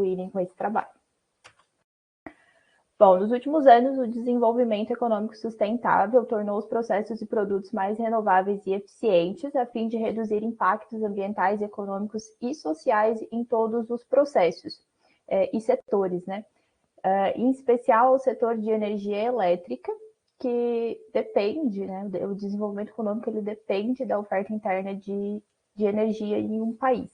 contribuírem com esse trabalho. Bom, nos últimos anos, o desenvolvimento econômico sustentável tornou os processos e produtos mais renováveis e eficientes, a fim de reduzir impactos ambientais, econômicos e sociais em todos os processos e setores, né? Em especial o setor de energia elétrica, que depende, né? O desenvolvimento econômico ele depende da oferta interna de energia em um país.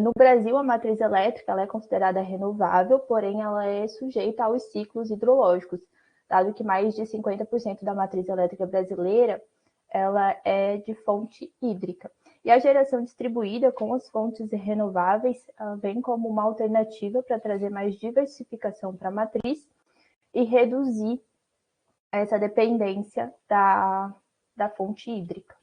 No Brasil, a matriz elétrica ela é considerada renovável, porém ela é sujeita aos ciclos hidrológicos, dado que mais de 50% da matriz elétrica brasileira ela é de fonte hídrica. E a geração distribuída com as fontes renováveis vem como uma alternativa para trazer mais diversificação para a matriz e reduzir essa dependência da fonte hídrica.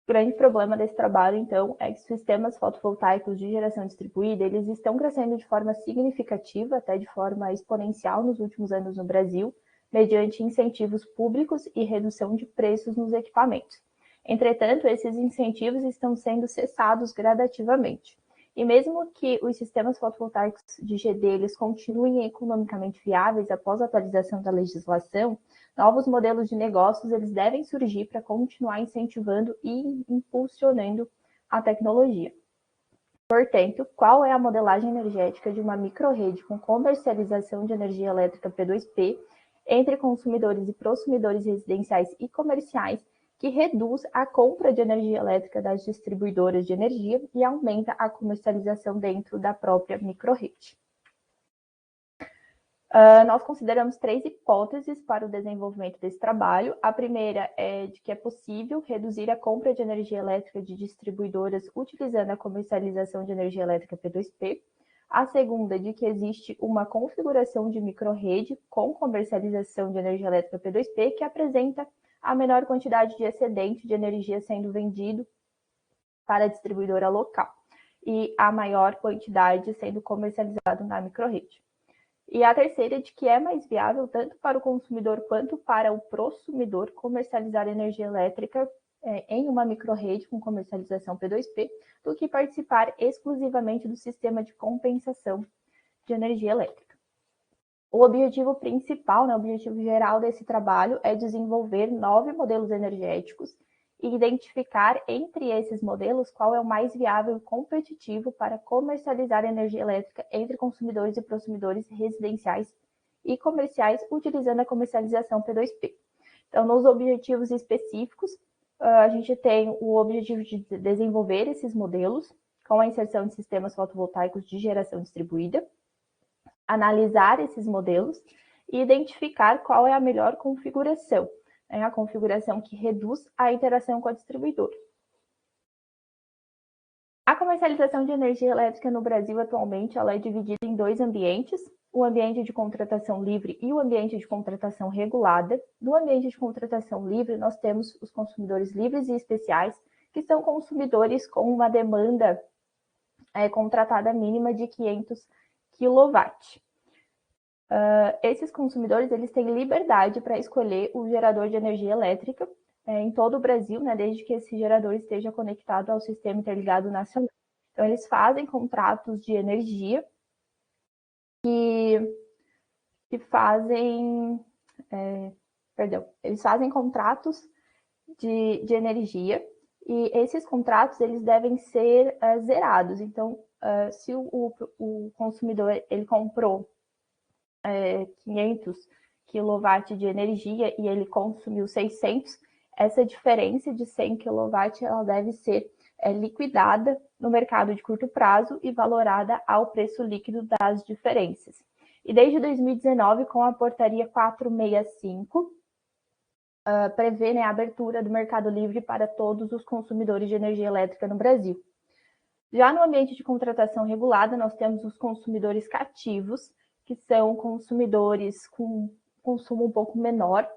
O grande problema desse trabalho, então, é que os sistemas fotovoltaicos de geração distribuída, eles estão crescendo de forma significativa, até de forma exponencial nos últimos anos no Brasil, mediante incentivos públicos e redução de preços nos equipamentos. Entretanto, esses incentivos estão sendo cessados gradativamente. E mesmo que os sistemas fotovoltaicos de GD eles continuem economicamente viáveis após a atualização da legislação, novos modelos de negócios eles devem surgir para continuar incentivando e impulsionando a tecnologia. Portanto, qual é a modelagem energética de uma microrrede com comercialização de energia elétrica P2P entre consumidores e prosumidores residenciais e comerciais, que reduz a compra de energia elétrica das distribuidoras de energia e aumenta a comercialização dentro da própria microrrede? Nós consideramos 3 hipóteses para o desenvolvimento desse trabalho. A primeira é de que é possível reduzir a compra de energia elétrica de distribuidoras utilizando a comercialização de energia elétrica P2P. A segunda, de que existe uma configuração de microrrede com comercialização de energia elétrica P2P que apresenta a menor quantidade de excedente de energia sendo vendido para a distribuidora local e a maior quantidade sendo comercializado na microrrede. E a terceira de que é mais viável tanto para o consumidor quanto para o prosumidor comercializar energia elétrica em uma microrrede com comercialização P2P do que participar exclusivamente do sistema de compensação de energia elétrica. O objetivo principal, o objetivo geral desse trabalho é desenvolver 9 modelos energéticos e identificar entre esses modelos qual é o mais viável e competitivo para comercializar energia elétrica entre consumidores e prosumidores residenciais e comerciais utilizando a comercialização P2P. Então, nos objetivos específicos, a gente tem o objetivo de desenvolver esses modelos com a inserção de sistemas fotovoltaicos de geração distribuída, analisar esses modelos e identificar qual é a melhor configuração, a configuração que reduz a interação com a distribuidora. A comercialização de energia elétrica no Brasil atualmente ela é dividida em 2 ambientes, o ambiente de contratação livre e o ambiente de contratação regulada. No ambiente de contratação livre, nós temos os consumidores livres e especiais, que são consumidores com uma demanda contratada mínima de 500 kW. Esses consumidores eles têm liberdade para escolher o gerador de energia elétrica em todo o Brasil, desde que esse gerador esteja conectado ao Sistema Interligado Nacional. Então, eles fazem contratos de energia eles fazem contratos de energia e esses contratos eles devem ser zerados. Então, se o consumidor ele comprou 500 kW de energia e ele consumiu 600, essa diferença de 100 kW ela deve ser liquidada no mercado de curto prazo e valorada ao preço líquido das diferenças. E desde 2019, com a portaria 465, prevê a abertura do mercado livre para todos os consumidores de energia elétrica no Brasil. Já no ambiente de contratação regulada, nós temos os consumidores cativos, que são consumidores com consumo um pouco menor,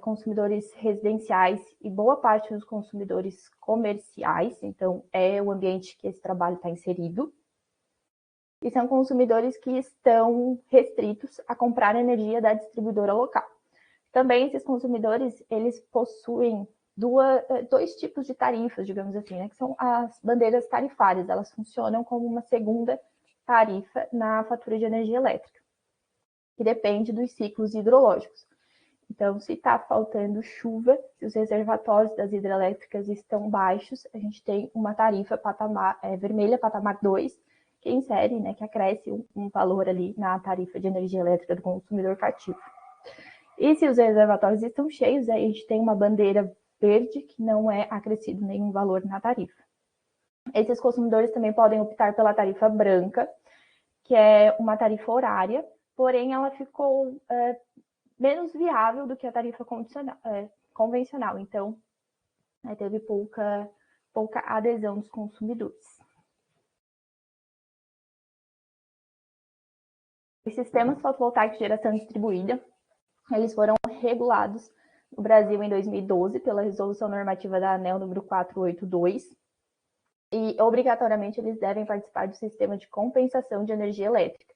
consumidores residenciais e boa parte dos consumidores comerciais, então é o ambiente que esse trabalho está inserido. E são consumidores que estão restritos a comprar energia da distribuidora local. Também esses consumidores, eles possuem 2 tipos de tarifas, digamos assim, que são as bandeiras tarifárias. Elas funcionam como uma segunda tarifa na fatura de energia elétrica, que depende dos ciclos hidrológicos. Então, se está faltando chuva, se os reservatórios das hidrelétricas estão baixos, a gente tem uma tarifa vermelha, patamar 2, que insere, né, que acresce um valor ali na tarifa de energia elétrica do consumidor cativo. E se os reservatórios estão cheios, aí a gente tem uma bandeira verde, que não é acrescido nenhum valor na tarifa. Esses consumidores também podem optar pela tarifa branca, que é uma tarifa horária, porém ela ficou menos viável do que a tarifa convencional. Então, teve pouca adesão dos consumidores. Os sistemas fotovoltaicos de geração distribuída, eles foram regulados no Brasil em 2012 pela Resolução Normativa da ANEEL número 482, e obrigatoriamente eles devem participar do sistema de compensação de energia elétrica,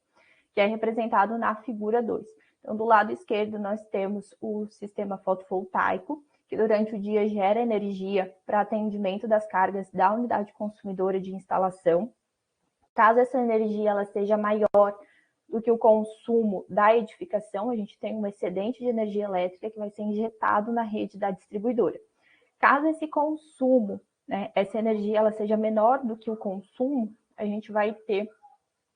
que é representado na figura 2. Então, do lado esquerdo, nós temos o sistema fotovoltaico, que durante o dia gera energia para atendimento das cargas da unidade consumidora de instalação. Caso essa energia ela seja maior do que o consumo da edificação, a gente tem um excedente de energia elétrica que vai ser injetado na rede da distribuidora. Caso esse consumo, né, essa energia ela seja menor do que o consumo, a gente vai ter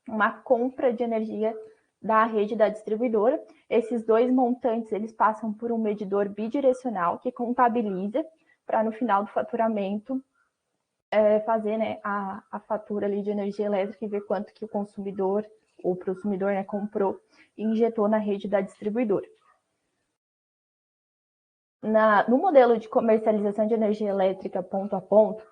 uma compra de energia da rede da distribuidora. Esses dois montantes, eles passam por um medidor bidirecional que contabiliza para no final do faturamento fazer, né, a fatura ali de energia elétrica e ver quanto que o consumidor, ou prosumidor, né, comprou e injetou na rede da distribuidora. No modelo de comercialização de energia elétrica ponto a ponto,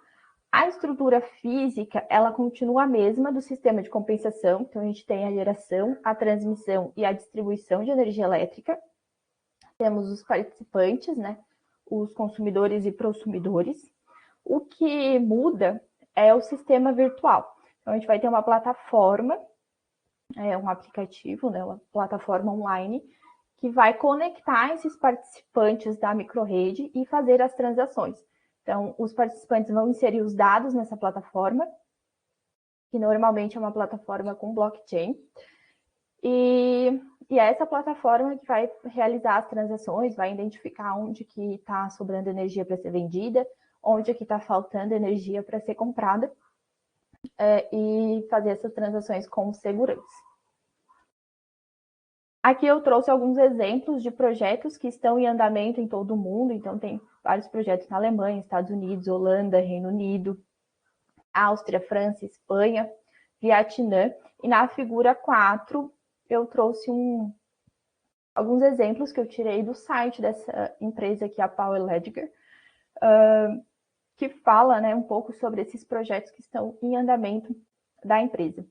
a estrutura física, ela continua a mesma do sistema de compensação. Então, a gente tem a geração, a transmissão e a distribuição de energia elétrica. Temos os participantes, né? Os consumidores e prosumidores. O que muda é o sistema virtual. Então, a gente vai ter uma plataforma, um aplicativo, né? Uma plataforma online, que vai conectar esses participantes da microrrede e fazer as transações. Então, os participantes vão inserir os dados nessa plataforma, que normalmente é uma plataforma com blockchain, e é essa plataforma que vai realizar as transações, vai identificar onde que está sobrando energia para ser vendida, onde que está faltando energia para ser comprada, e fazer essas transações com segurança. Aqui eu trouxe alguns exemplos de projetos que estão em andamento em todo o mundo. Então, tem vários projetos na Alemanha, Estados Unidos, Holanda, Reino Unido, Áustria, França, Espanha, Vietnã. E na figura 4, eu trouxe alguns exemplos que eu tirei do site dessa empresa aqui, a Power Ledger, que fala, né, um pouco sobre esses projetos que estão em andamento da empresa.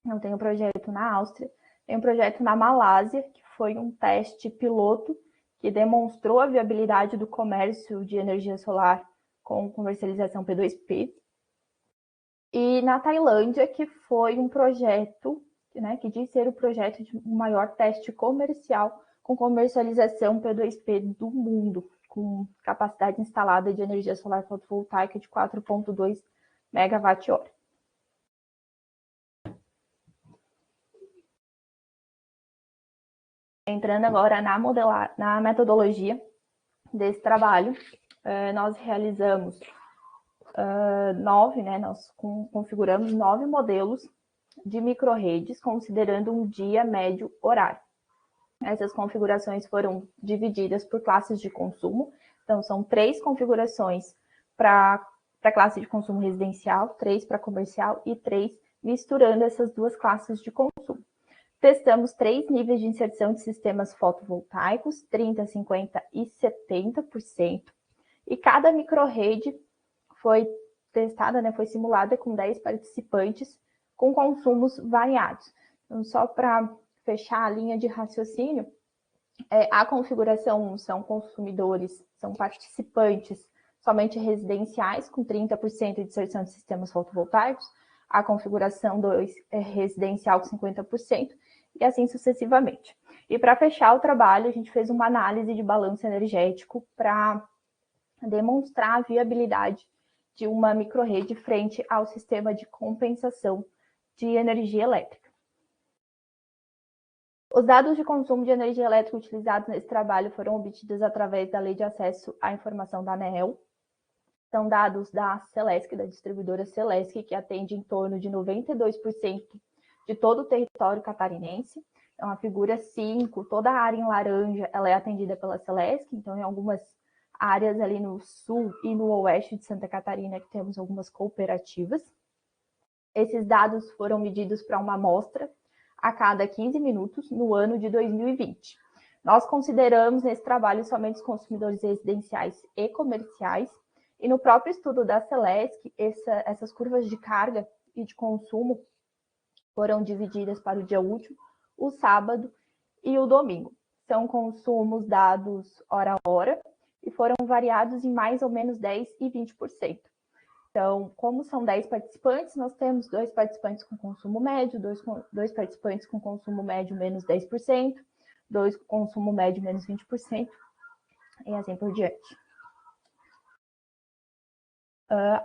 Então, tem um projeto na Áustria, tem um projeto na Malásia, que foi um teste piloto que demonstrou a viabilidade do comércio de energia solar com comercialização P2P. E na Tailândia, que foi um projeto, né, que diz ser o projeto de maior teste comercial com comercialização P2P do mundo, com capacidade instalada de energia solar fotovoltaica de 4,2 megawatt-hora. Entrando agora na metodologia desse trabalho, nós realizamos nós configuramos 9 modelos de microrredes, considerando um dia médio horário. Essas configurações foram divididas por classes de consumo, então são 3 configurações para a classe de consumo residencial, 3 para comercial e 3 misturando essas duas classes de consumo. Testamos 3 níveis de inserção de sistemas fotovoltaicos, 30%, 50% e 70%. E cada microrrede foi testada, né, foi simulada com 10 participantes com consumos variados. Então, só para fechar a linha de raciocínio, a configuração 1 são consumidores, são participantes somente residenciais, com 30% de inserção de sistemas fotovoltaicos. A configuração 2 é residencial, com 50%. E assim sucessivamente. E para fechar o trabalho, a gente fez uma análise de balanço energético para demonstrar a viabilidade de uma microrrede frente ao sistema de compensação de energia elétrica. Os dados de consumo de energia elétrica utilizados nesse trabalho foram obtidos através da Lei de Acesso à Informação da ANEEL. São dados da Celesc, da distribuidora Celesc, que atende em torno de 92% de todo o território catarinense. Então, a figura 5, toda a área em laranja, ela é atendida pela Celesc. Então, em algumas áreas ali no sul e no oeste de Santa Catarina, que temos algumas cooperativas. Esses dados foram medidos para uma amostra a cada 15 minutos no ano de 2020. Nós consideramos nesse trabalho somente os consumidores residenciais e comerciais, e no próprio estudo da Celesc, essas curvas de carga e de consumo foram divididas para o dia útil, o sábado e o domingo. São consumos dados hora a hora e foram variados em mais ou menos 10% e 20%. Então, como são 10 participantes, nós temos 2 participantes com consumo médio, 2 participantes com consumo médio menos 10%, 2 com consumo médio menos 20%, e assim por diante.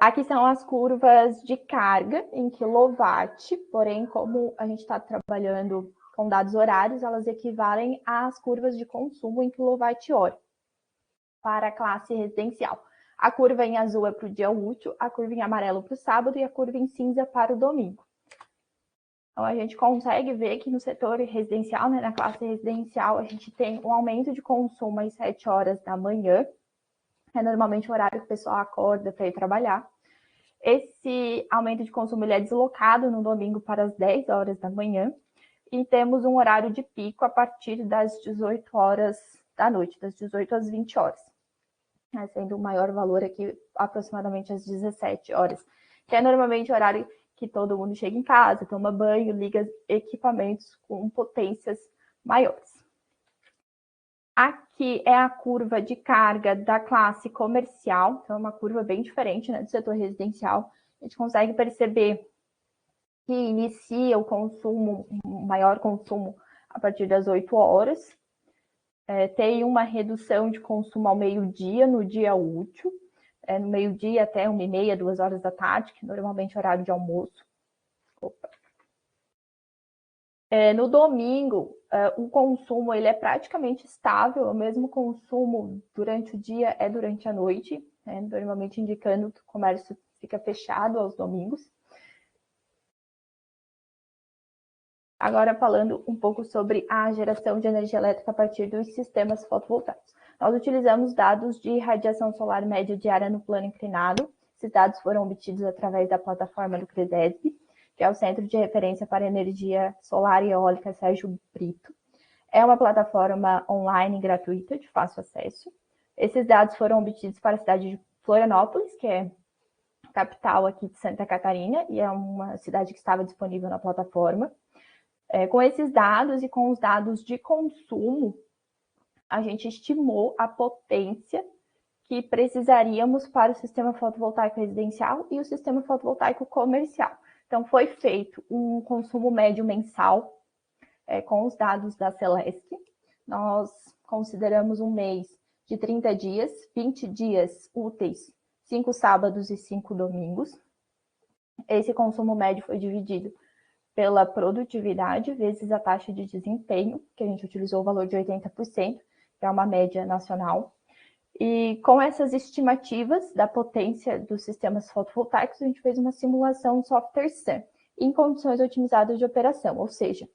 Aqui são as curvas de carga em quilowatt, porém, como a gente está trabalhando com dados horários, elas equivalem às curvas de consumo em quilowatt-hora para a classe residencial. A curva em azul é para o dia útil, a curva em amarelo para o sábado e a curva em cinza para o domingo. Então, a gente consegue ver que no setor residencial, né, na classe residencial, a gente tem um aumento de consumo às 7 horas da manhã. É normalmente o horário que o pessoal acorda para ir trabalhar. Esse aumento de consumo ele é deslocado no domingo para as 10 horas da manhã. E temos um horário de pico a partir das 18 horas da noite, das 18 às 20 horas. Sendo o maior valor aqui aproximadamente às 17 horas, que é normalmente o horário que todo mundo chega em casa, toma banho, liga equipamentos com potências maiores. Aqui é a curva de carga da classe comercial, então é uma curva bem diferente, né, do setor residencial. A gente consegue perceber que inicia o consumo, o maior consumo a partir das 8 horas. Tem uma redução de consumo ao meio-dia, no dia útil, no meio-dia até 1h30, 2 horas da tarde, que normalmente é horário de almoço. No domingo, o consumo ele é praticamente estável, o mesmo consumo durante o dia é durante a noite, né, normalmente indicando que o comércio fica fechado aos domingos. Agora falando um pouco sobre a geração de energia elétrica a partir dos sistemas fotovoltaicos. Nós utilizamos dados de radiação solar média diária no plano inclinado. Esses dados foram obtidos através da plataforma do CREDESB, que é o Centro de Referência para Energia Solar e Eólica Sérgio Brito. É uma plataforma online gratuita, de fácil acesso. Esses dados foram obtidos para a cidade de Florianópolis, que é a capital aqui de Santa Catarina, e é uma cidade que estava disponível na plataforma. Com esses dados e com os dados de consumo, a gente estimou a potência que precisaríamos para o sistema fotovoltaico residencial e o sistema fotovoltaico comercial. Então, foi feito um consumo médio mensal com os dados da Celesc. Nós consideramos um mês de 30 dias, 20 dias úteis, 5 sábados e 5 domingos. Esse consumo médio foi dividido pela produtividade vezes a taxa de desempenho, que a gente utilizou o valor de 80%, que é uma média nacional. E com essas estimativas da potência dos sistemas fotovoltaicos, a gente fez uma simulação software SAM em condições otimizadas de operação, ou seja,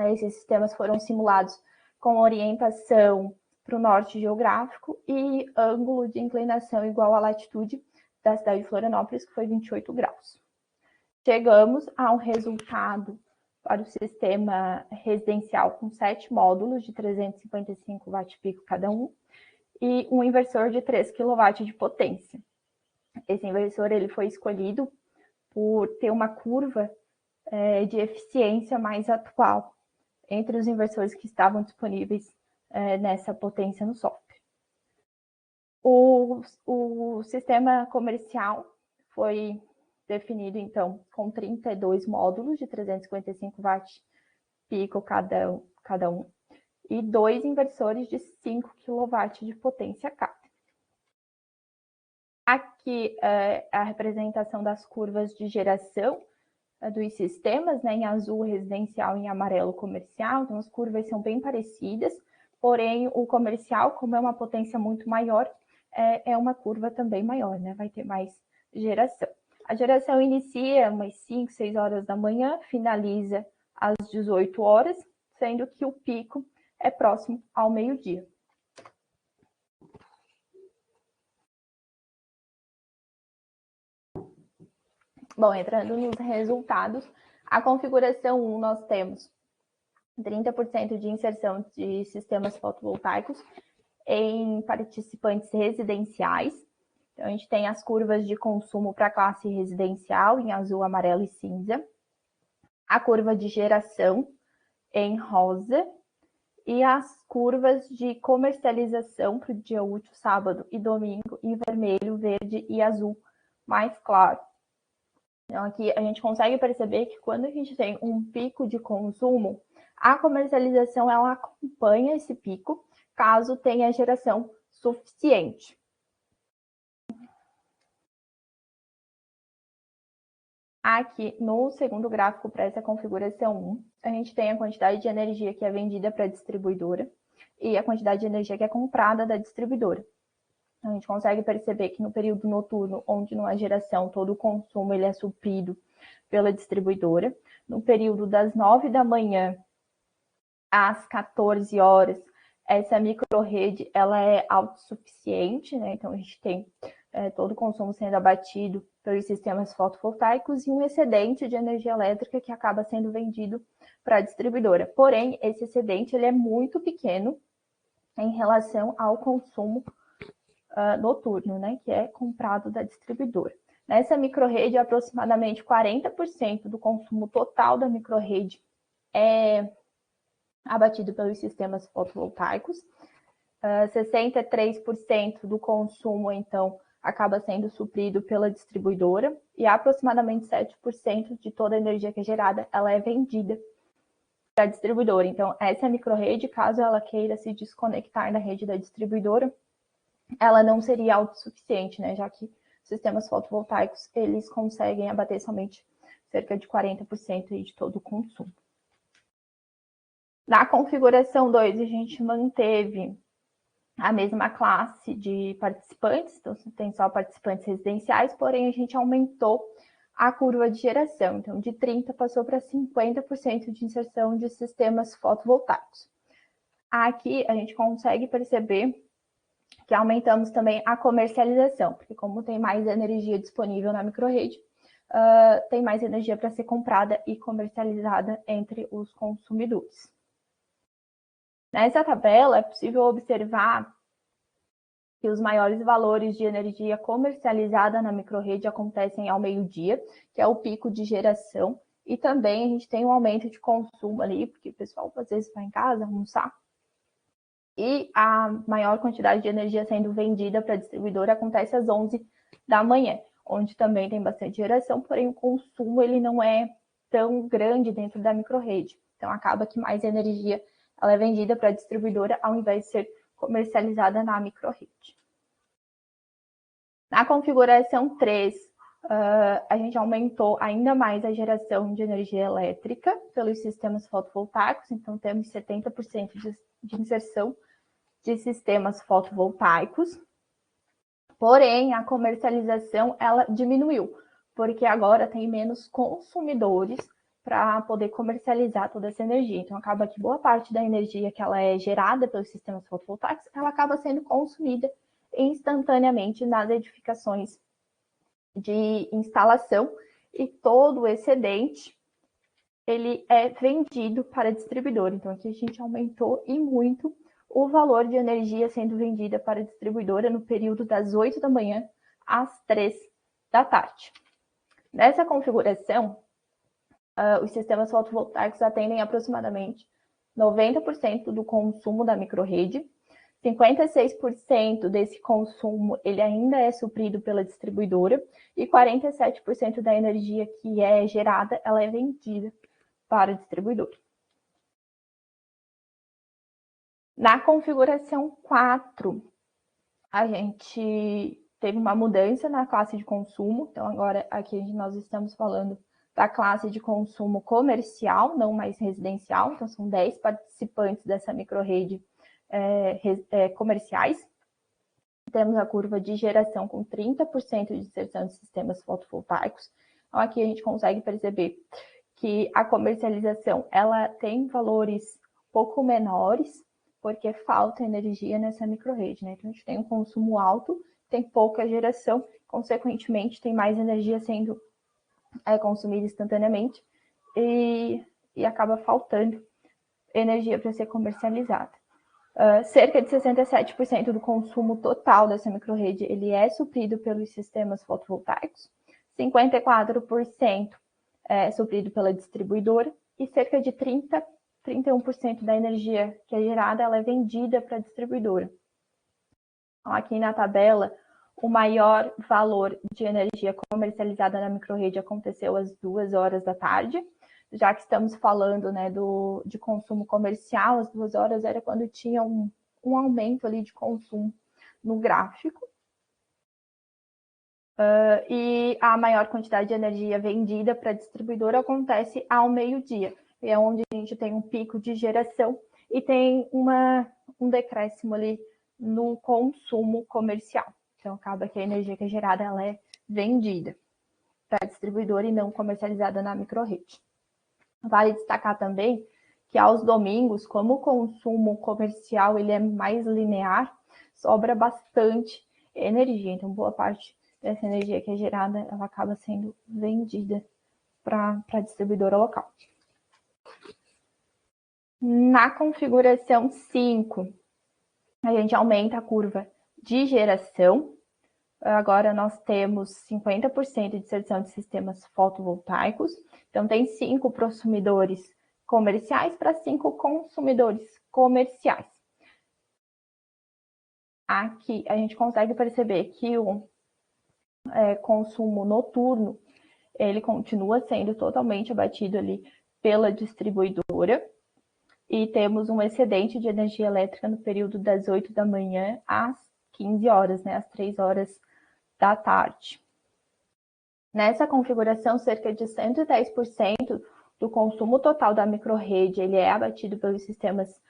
esses sistemas foram simulados com orientação para o norte geográfico e ângulo de inclinação igual à latitude da cidade de Florianópolis, que foi 28 graus. Chegamos a um resultado para o sistema residencial com 7 módulos de 355 watt-pico cada um e um inversor de 3 kW de potência. Esse inversor ele foi escolhido por ter uma curva de eficiência mais atual entre os inversores que estavam disponíveis nessa potência no software. O sistema comercial foi definido, então, com 32 módulos de 355 watt-pico cada um e 2 inversores de 5 kW de potência cada. Aqui é a representação das curvas de geração dos sistemas, né? Em azul residencial e em amarelo comercial, então as curvas são bem parecidas, porém o comercial, como é uma potência muito maior, é uma curva também maior, né? Vai ter mais geração. A geração inicia umas 5, 6 horas da manhã, finaliza às 18 horas, sendo que o pico é próximo ao meio-dia. Bom, entrando nos resultados, a configuração 1 nós temos 30% de inserção de sistemas fotovoltaicos em participantes residenciais. Então, a gente tem as curvas de consumo para a classe residencial, em azul, amarelo e cinza. A curva de geração, em rosa. E as curvas de comercialização para o dia útil, sábado e domingo, em vermelho, verde e azul mais claro. Então, aqui a gente consegue perceber que quando a gente tem um pico de consumo, a comercialização ela acompanha esse pico, caso tenha geração suficiente. Aqui no segundo gráfico para essa configuração 1, a gente tem a quantidade de energia que é vendida para a distribuidora e a quantidade de energia que é comprada da distribuidora. A gente consegue perceber que no período noturno, onde não há geração, todo o consumo ele é suprido pela distribuidora. No período das 9 da manhã às 14 horas, essa microrrede ela é autossuficiente, né? Então a gente tem todo o consumo sendo abatido pelos sistemas fotovoltaicos e um excedente de energia elétrica que acaba sendo vendido para a distribuidora. Porém, esse excedente ele é muito pequeno em relação ao consumo noturno, né, que é comprado da distribuidora. Nessa microrrede, aproximadamente 40% do consumo total da microrrede é abatido pelos sistemas fotovoltaicos. 63% do consumo, então, acaba sendo suprido pela distribuidora e aproximadamente 7% de toda a energia que é gerada, ela é vendida para a distribuidora. Então, essa microrrede, caso ela queira se desconectar da rede da distribuidora, ela não seria autossuficiente, né? Já que sistemas fotovoltaicos, eles conseguem abater somente cerca de 40% de todo o consumo. Na configuração 2, a gente manteve a mesma classe de participantes, então tem só participantes residenciais, porém a gente aumentou a curva de geração, então de 30% passou para 50% de inserção de sistemas fotovoltaicos. Aqui a gente consegue perceber que aumentamos também a comercialização, porque como tem mais energia disponível na microrrede, tem mais energia para ser comprada e comercializada entre os consumidores. Nessa tabela é possível observar que os maiores valores de energia comercializada na microrrede acontecem ao meio-dia, que é o pico de geração, e também a gente tem um aumento de consumo ali, porque o pessoal às vezes vai em casa almoçar, e a maior quantidade de energia sendo vendida para a distribuidora acontece às 11 da manhã, onde também tem bastante geração, porém o consumo ele não é tão grande dentro da microrrede. Então acaba que mais energia ela é vendida para a distribuidora ao invés de ser comercializada na microrrede. Na configuração 3, a gente aumentou ainda mais a geração de energia elétrica pelos sistemas fotovoltaicos, então temos 70% de inserção de sistemas fotovoltaicos, porém a comercialização ela diminuiu, porque agora tem menos consumidores para poder comercializar toda essa energia. Então acaba que boa parte da energia que ela é gerada pelos sistemas fotovoltaicos, ela acaba sendo consumida instantaneamente nas edificações de instalação e todo o excedente ele é vendido para distribuidor. Então aqui a gente aumentou e muito o valor de energia sendo vendida para a distribuidora no período das 8 da manhã às 3 da tarde. Nessa configuração, os sistemas fotovoltaicos atendem aproximadamente 90% do consumo da microrrede. 56% desse consumo ele ainda é suprido pela distribuidora e 47% da energia que é gerada ela é vendida para a distribuidora. Na configuração 4, a gente teve uma mudança na classe de consumo, então agora aqui nós estamos falando da classe de consumo comercial, não mais residencial, então são 10 participantes dessa microrrede comerciais. Temos a curva de geração com 30% de inserção de sistemas fotovoltaicos. Então, aqui a gente consegue perceber que a comercialização ela tem valores pouco menores, porque falta energia nessa microrrede, né? Então, a gente tem um consumo alto, tem pouca geração, consequentemente, tem mais energia sendo consumida instantaneamente e acaba faltando energia para ser comercializada. Cerca de 67% do consumo total dessa microrrede ele é suprido pelos sistemas fotovoltaicos, 54% é suprido pela distribuidora e cerca de 31% da energia que é gerada ela é vendida para a distribuidora. Aqui na tabela, o maior valor de energia comercializada na microrrede aconteceu às 2 horas da tarde, já que estamos falando, né, de consumo comercial, às 2 horas era quando tinha um aumento ali de consumo no gráfico. E a maior quantidade de energia vendida para a distribuidora acontece ao meio-dia, é onde a gente tem um pico de geração e tem um decréscimo ali no consumo comercial. Então, acaba que a energia que é gerada ela é vendida para a distribuidora e não comercializada na microrrede. Vale destacar também que aos domingos, como o consumo comercial ele é mais linear, sobra bastante energia. Então, boa parte dessa energia que é gerada, ela acaba sendo vendida para a distribuidora local. Na configuração 5, a gente aumenta a curva de geração. Agora nós temos 50% de inserção de sistemas fotovoltaicos. Então, tem 5 consumidores comerciais para 5 consumidores comerciais. Aqui a gente consegue perceber que o consumo noturno ele continua sendo totalmente abatido ali pela distribuidora e temos um excedente de energia elétrica no período das 8 da manhã às 15 horas, né, às 3 horas da tarde. Nessa configuração, cerca de 110% do consumo total da microrrede ele é abatido pelos sistemas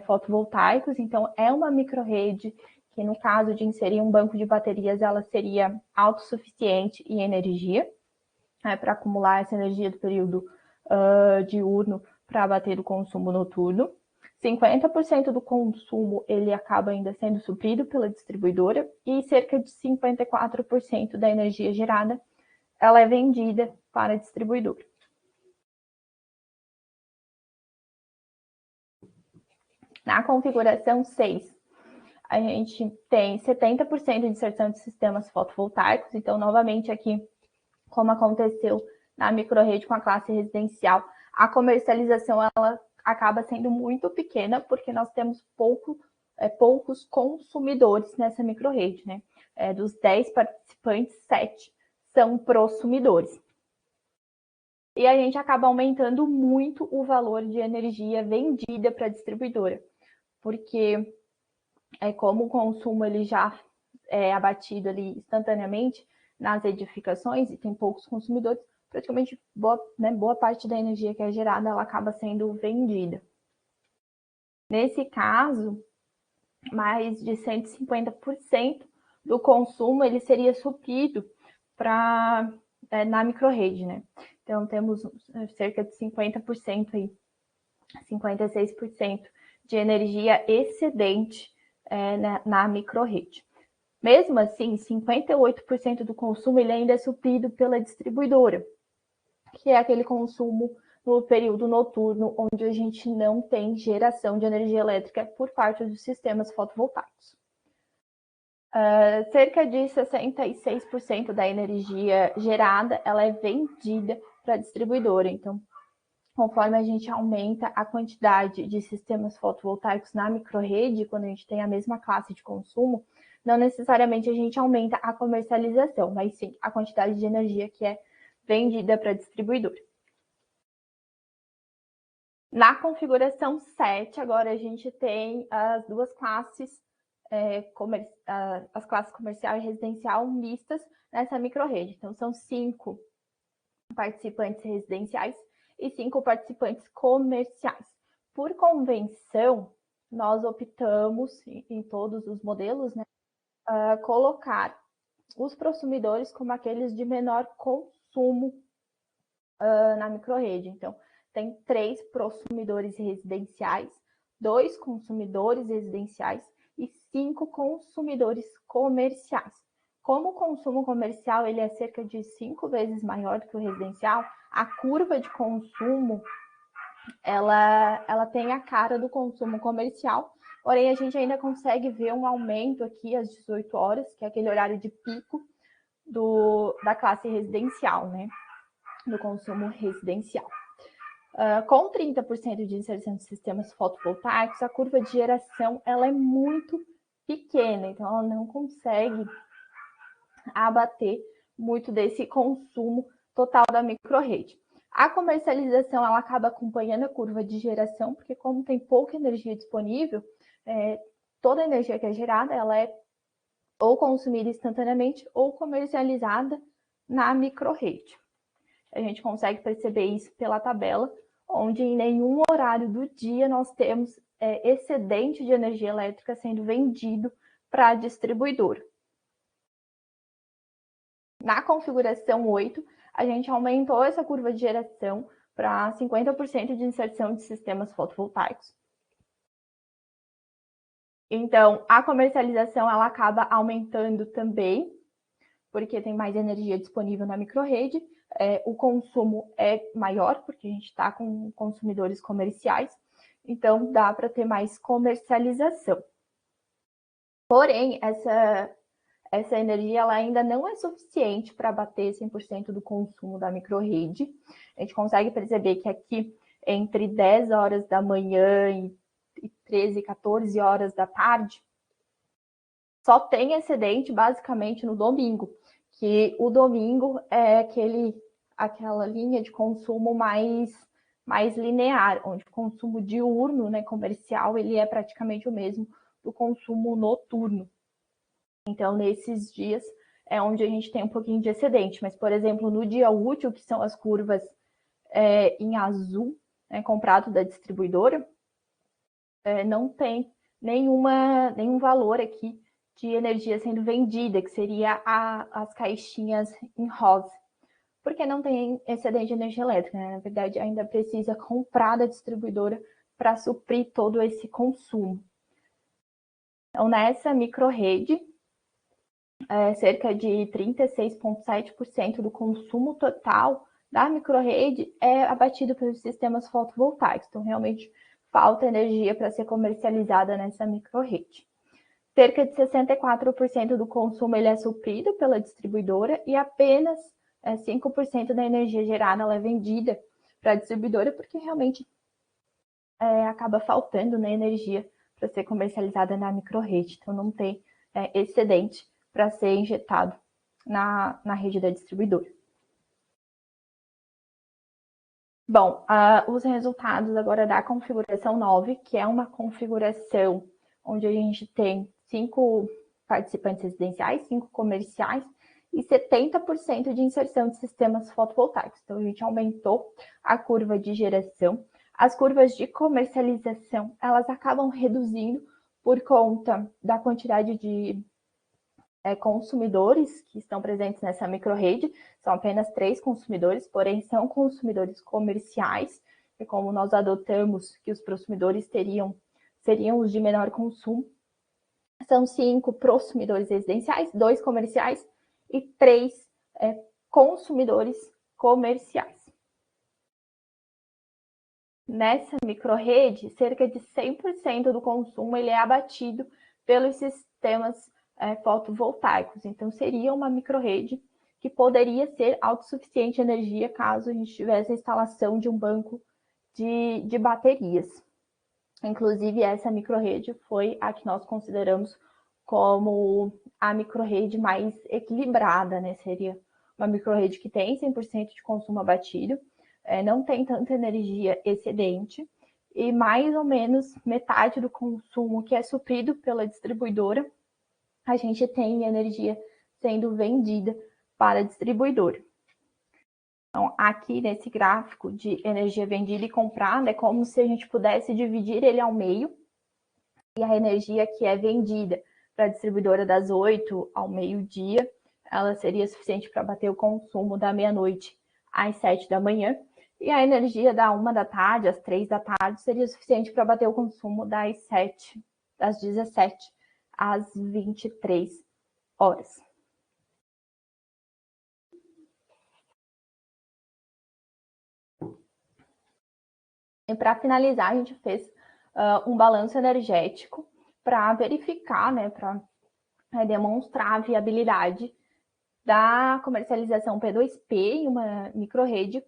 fotovoltaicos, então é uma microrrede que, no caso de inserir um banco de baterias, ela seria autossuficiente em energia, para acumular essa energia do período diurno para abater o consumo noturno. 50% do consumo ele acaba ainda sendo suprido pela distribuidora e cerca de 54% da energia gerada ela é vendida para a distribuidora. Na configuração 6, a gente tem 70% de inserção de sistemas fotovoltaicos. Então, novamente aqui, como aconteceu na microrrede com a classe residencial, a comercialização ela acaba sendo muito pequena, porque nós temos poucos consumidores nessa microrrede, né? Dos 10 participantes, 7 são prosumidores. E a gente acaba aumentando muito o valor de energia vendida para a distribuidora, porque como o consumo ele já é abatido ali instantaneamente nas edificações e tem poucos consumidores, praticamente boa parte da energia que é gerada ela acaba sendo vendida. Nesse caso, mais de 150% do consumo ele seria suprido na microrrede, né? Então, temos cerca de 50% aí, 56% de energia excedente na microrrede. Mesmo assim, 58% do consumo ele ainda é suprido pela distribuidora, que é aquele consumo no período noturno, onde a gente não tem geração de energia elétrica por parte dos sistemas fotovoltaicos. Cerca de 66% da energia gerada ela é vendida para a distribuidora. Então, conforme a gente aumenta a quantidade de sistemas fotovoltaicos na microrrede, quando a gente tem a mesma classe de consumo, não necessariamente a gente aumenta a comercialização, mas sim a quantidade de energia que é vendida para a distribuidora. Na configuração 7, agora a gente tem as duas classes, as classes comercial e residencial mistas nessa microrrede. Então, são 5 participantes residenciais e 5 participantes comerciais. Por convenção, nós optamos, em todos os modelos, né, colocar os prosumidores como aqueles de menor consumo na microrrede. Então, tem 3 prosumidores residenciais, 2 consumidores residenciais e 5 consumidores comerciais. Como o consumo comercial ele é cerca de 5 vezes maior do que o residencial, a curva de consumo ela tem a cara do consumo comercial, porém a gente ainda consegue ver um aumento aqui às 18 horas, que é aquele horário de pico da classe residencial, né? Do consumo residencial. Com 30% de inserção de sistemas fotovoltaicos, a curva de geração ela é muito pequena, então ela não consegue abater muito desse consumo total da microrrede. A comercialização ela acaba acompanhando a curva de geração, porque como tem pouca energia disponível, toda a energia que é gerada ela é ou consumida instantaneamente ou comercializada na microrrede. A gente consegue perceber isso pela tabela, onde em nenhum horário do dia nós temos excedente de energia elétrica sendo vendido para a distribuidora. Na configuração 8, a gente aumentou essa curva de geração para 50% de inserção de sistemas fotovoltaicos. Então, a comercialização ela acaba aumentando também, porque tem mais energia disponível na microrrede. O consumo é maior, porque a gente está com consumidores comerciais, então dá para ter mais comercialização. Porém, essa energia ela ainda não é suficiente para bater 100% do consumo da microrrede. A gente consegue perceber que aqui, entre 10 horas da manhã e 13, 14 horas da tarde, só tem excedente basicamente no domingo, que o domingo é aquela linha de consumo mais linear, onde o consumo diurno, né, comercial, ele é praticamente o mesmo do consumo noturno. Então, nesses dias é onde a gente tem um pouquinho de excedente. Mas, por exemplo, no dia útil, que são as curvas em azul, né, comprado da distribuidora, não tem nenhum valor aqui de energia sendo vendida, que seria as caixinhas em rosa, porque não tem excedente de energia elétrica, né? Na verdade, ainda precisa comprar da distribuidora para suprir todo esse consumo. Então, nessa microrrede, cerca de 36,7% do consumo total da microrrede é abatido pelos sistemas fotovoltaicos. Então, realmente, falta energia para ser comercializada nessa microrrede. Cerca de 64% do consumo ele é suprido pela distribuidora e apenas 5% da energia gerada ela é vendida para a distribuidora, porque realmente acaba faltando, né, energia para ser comercializada na microrrede. Então, não tem excedente para ser injetado na rede da distribuidora. Bom, os resultados agora da configuração 9, que é uma configuração onde a gente tem 5 participantes residenciais, 5 comerciais e 70% de inserção de sistemas fotovoltaicos. Então, a gente aumentou a curva de geração. As curvas de comercialização, elas acabam reduzindo por conta da quantidade de consumidores que estão presentes nessa microrrede. São apenas 3 consumidores, porém são consumidores comerciais, e como nós adotamos que os prosumidores seriam os de menor consumo, são 5 prosumidores residenciais, 2 comerciais e 3 consumidores comerciais. Nessa microrrede, cerca de 100% do consumo ele é abatido pelos sistemas fotovoltaicos. Então, seria uma microrrede que poderia ser autossuficiente em energia caso a gente tivesse a instalação de um banco de baterias. Inclusive, essa microrrede foi a que nós consideramos como a microrrede mais equilibrada, né? Seria uma microrrede que tem 100% de consumo abatido, não tem tanta energia excedente, e mais ou menos metade do consumo que é suprido pela distribuidora, a gente tem energia sendo vendida para a distribuidora. Então, aqui nesse gráfico de energia vendida e comprada, é como se a gente pudesse dividir ele ao meio, e a energia que é vendida para a distribuidora das 8 ao meio-dia, ela seria suficiente para bater o consumo da meia-noite às 7 da manhã, e a energia da 1 da tarde às 3 da tarde seria suficiente para bater o consumo das 17 às 23 horas. E para finalizar, a gente fez um balanço energético para verificar, né, para demonstrar a viabilidade da comercialização P2P em uma microrrede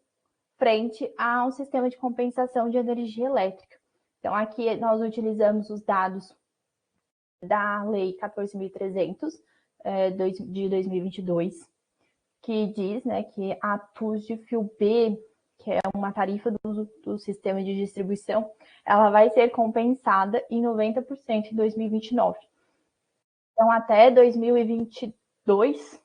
frente a um sistema de compensação de energia elétrica. Então, aqui nós utilizamos os dados da Lei 14.300 de 2022, que diz, né, que a TUS de fio B, que é uma tarifa do sistema de distribuição, ela vai ser compensada em 90% em 2029. Então, até 2022,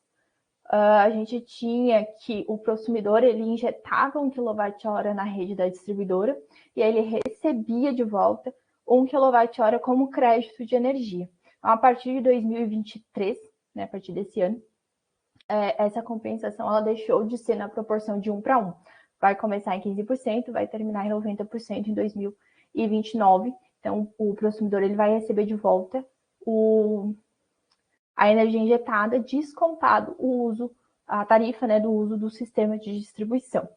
a gente tinha que o consumidor ele injetava 1 kWh na rede da distribuidora e ele recebia de volta 1 kWh como crédito de energia. Então, a partir de 2023, né, a partir desse ano, essa compensação ela deixou de ser na proporção de 1 para 1. Vai começar em 15%, vai terminar em 90% em 2029. Então, o consumidor ele vai receber de volta a energia injetada, descontado a tarifa, né, do uso do sistema de distribuição.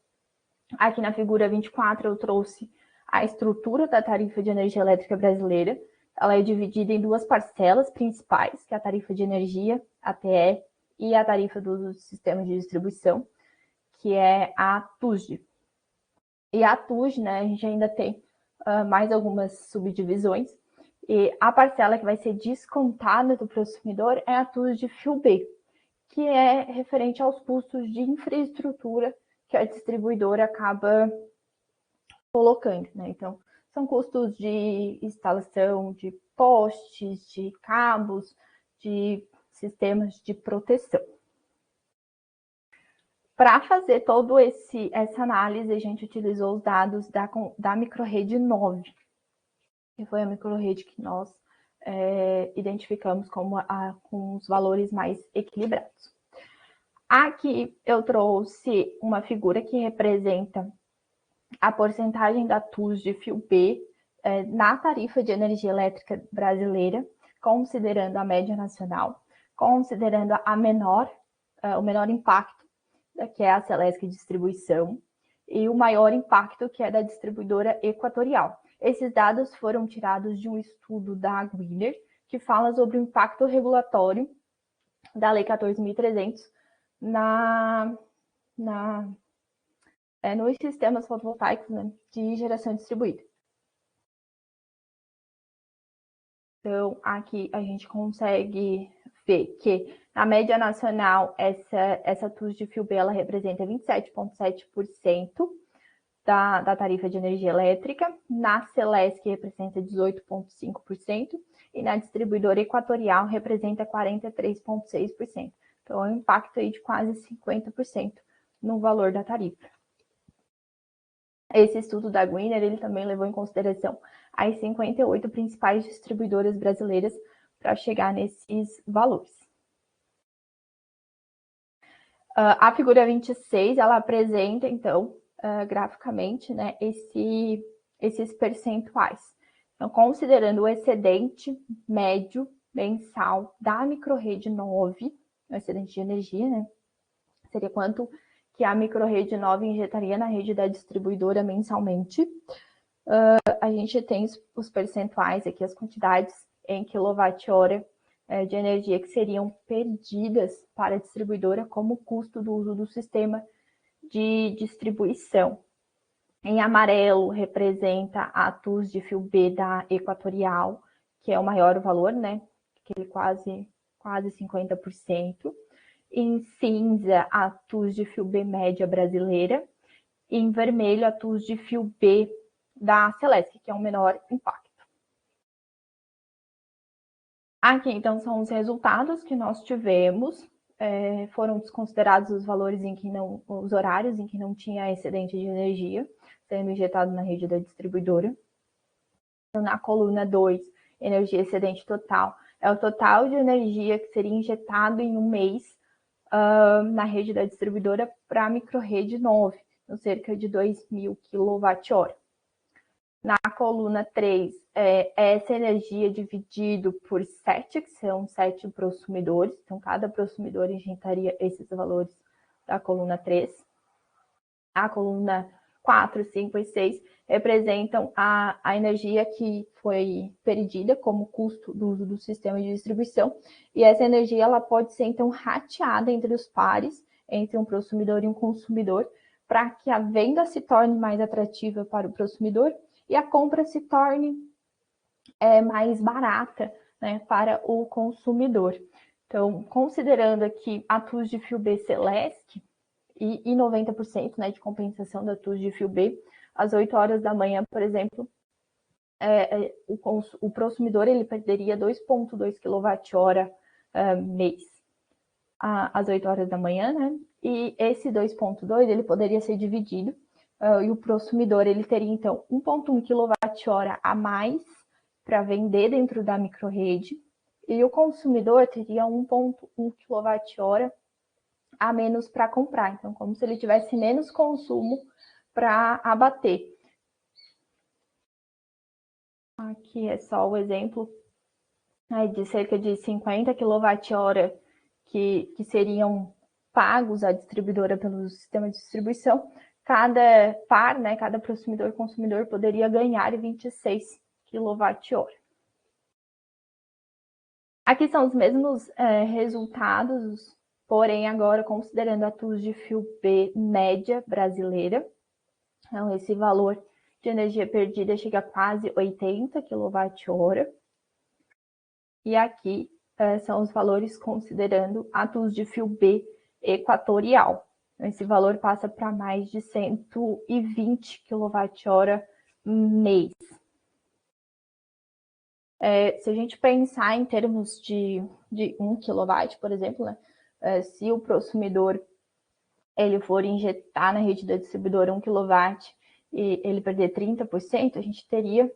Aqui na figura 24 eu trouxe a estrutura da tarifa de energia elétrica brasileira. Ela é dividida em duas parcelas principais, que é a tarifa de energia, ATE, e a tarifa do sistema de distribuição, que é a TUSD. E a TUSD, né, a gente ainda tem mais algumas subdivisões, e a parcela que vai ser descontada do consumidor é a TUSD de fio B, que é referente aos custos de infraestrutura que a distribuidora acaba colocando, né? Então, são custos de instalação de postes, de cabos, de sistemas de proteção. Para fazer todo essa análise, a gente utilizou os dados da microrrede 9, que foi a microrrede que nós identificamos como com os valores mais equilibrados. Aqui eu trouxe uma figura que representa a porcentagem da TUS de fio B na tarifa de energia elétrica brasileira, considerando a média nacional, considerando o menor impacto, que é a Celesc Distribuição, e o maior impacto, que é da distribuidora Equatorial. Esses dados foram tirados de um estudo da Gwinner, que fala sobre o impacto regulatório da Lei 14.300 nos sistemas fotovoltaicos, né, de geração distribuída. Então, aqui a gente consegue ver que na média nacional, essa TUS de fio B ela representa 27,7% da tarifa de energia elétrica, na Celesc representa 18,5% e na distribuidora Equatorial representa 43,6%. Então, é um impacto aí de quase 50% no valor da tarifa. Esse estudo da Gwinner, ele também levou em consideração as 58 principais distribuidoras brasileiras para chegar nesses valores. A figura 26, ela apresenta, então, graficamente, né, esses percentuais. Então, considerando o excedente médio mensal da microrrede 9, o excedente de energia, né, seria quanto que a microrrede 9 injetaria na rede da distribuidora mensalmente. A gente tem os percentuais aqui, as quantidades em quilowatt-hora de energia que seriam perdidas para a distribuidora como custo do uso do sistema de distribuição. Em amarelo representa a TUS de fio B da Equatorial, que é o maior valor, né? Aquele quase 50%. Em cinza, a TUS de fio B média brasileira. E em vermelho, a TUS de fio B da Celesc, que é o menor impacto. Aqui, então, são os resultados que nós tivemos foram desconsiderados os valores os horários em que não tinha excedente de energia sendo injetado na rede da distribuidora. Então, na coluna 2, energia excedente total, é o total de energia que seria injetado em um mês na rede da distribuidora para a microrrede 9, então cerca de 2.000 kWh. Na coluna 3, essa energia dividido por 7, que são 7 prosumidores. Então, cada prosumidor injetaria esses valores da coluna 3. A coluna 4, 5 e 6 representam a energia que foi perdida como custo do uso do sistema de distribuição. E essa energia ela pode ser, então, rateada entre os pares, entre um prosumidor e um consumidor, para que a venda se torne mais atrativa para o prosumidor e a compra se torne mais barata, né, para o consumidor. Então, considerando aqui a TUS de fio B Celesc e 90%, né, de compensação da TUS de fio B, às 8 horas da manhã, por exemplo, o prosumidor ele perderia 2,2 kWh mês às 8 horas da manhã, né? E esse 2,2 ele poderia ser dividido e o prosumidor ele teria então 1,1 kWh a mais para vender dentro da microrrede e o consumidor teria 1,1 kWh a menos para comprar. Então, como se ele tivesse menos consumo para abater. Aqui é só o exemplo de cerca de 50 kWh que seriam pagos à distribuidora pelo sistema de distribuição. Cada par, né, cada consumidor poderia ganhar 26 kWh. Aqui são os mesmos resultados, porém agora considerando a TUS de fio B média brasileira. Então, esse valor de energia perdida chega a quase 80 kWh. E aqui são os valores considerando a TUS de fio B equatorial. Esse valor passa para mais de 120 kWh mês. Se a gente pensar em termos de 1 kW, por exemplo, né, se o prosumidor ele for injetar na rede da distribuidora 1 kW e ele perder 30%, a gente teria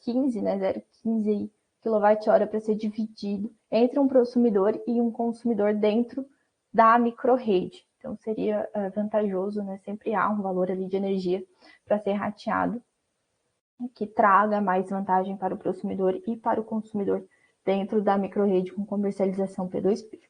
15, né, 0,15 kWh para ser dividido entre um prosumidor e um consumidor dentro da microrrede. Então, seria vantajoso, né? Sempre há um valor ali de energia para ser rateado, que traga mais vantagem para o prosumidor e para o consumidor dentro da microrrede com comercialização P2P.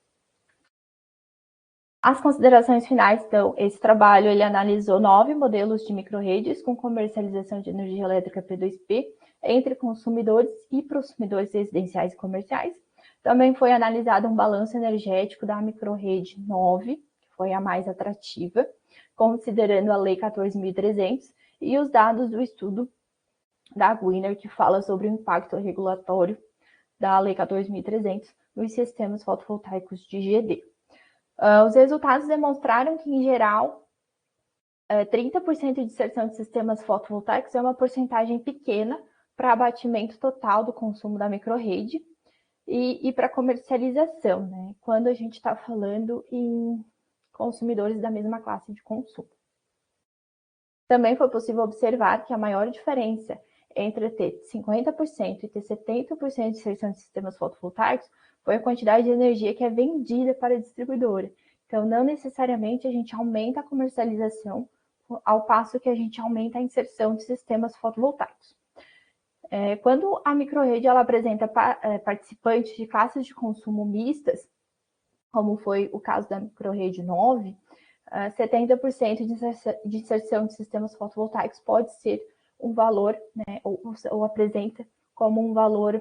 As considerações finais, então, esse trabalho ele analisou 9 modelos de microrredes com comercialização de energia elétrica P2P entre consumidores e prosumidores residenciais e comerciais. Também foi analisado um balanço energético da microrrede 9, que foi a mais atrativa, considerando a Lei 14.300 e os dados do estudo da Gwinner, que fala sobre o impacto regulatório da Lei 14.300 nos sistemas fotovoltaicos de GD. Os resultados demonstraram que, em geral, 30% de inserção de sistemas fotovoltaicos é uma porcentagem pequena para abatimento total do consumo da microrrede e para comercialização, né? Quando a gente está falando em consumidores da mesma classe de consumo. Também foi possível observar que a maior diferença entre ter 50% e ter 70% de inserção de sistemas fotovoltaicos foi a quantidade de energia que é vendida para a distribuidora. Então, não necessariamente a gente aumenta a comercialização ao passo que a gente aumenta a inserção de sistemas fotovoltaicos. Quando a microrrede ela apresenta participantes de classes de consumo mistas, como foi o caso da microrrede 9, 70% de inserção de sistemas fotovoltaicos pode ser um valor, né, ou apresenta como um valor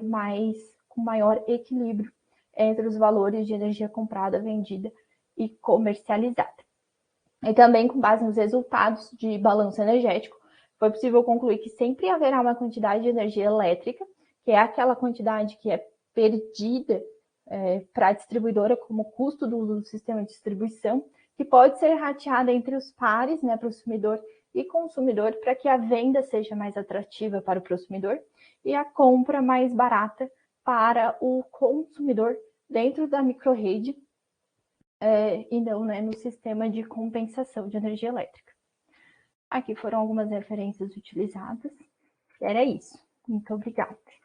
com maior equilíbrio entre os valores de energia comprada, vendida e comercializada. E também, com base nos resultados de balanço energético, foi possível concluir que sempre haverá uma quantidade de energia elétrica, que é aquela quantidade que é perdida para a distribuidora como custo do uso do sistema de distribuição, que pode ser rateada entre os pares, né, prosumidor e consumidor, para que a venda seja mais atrativa para o prosumidor e a compra mais barata para o consumidor dentro da microrrede, e não, né, no sistema de compensação de energia elétrica. Aqui foram algumas referências utilizadas. Era isso. Muito obrigada.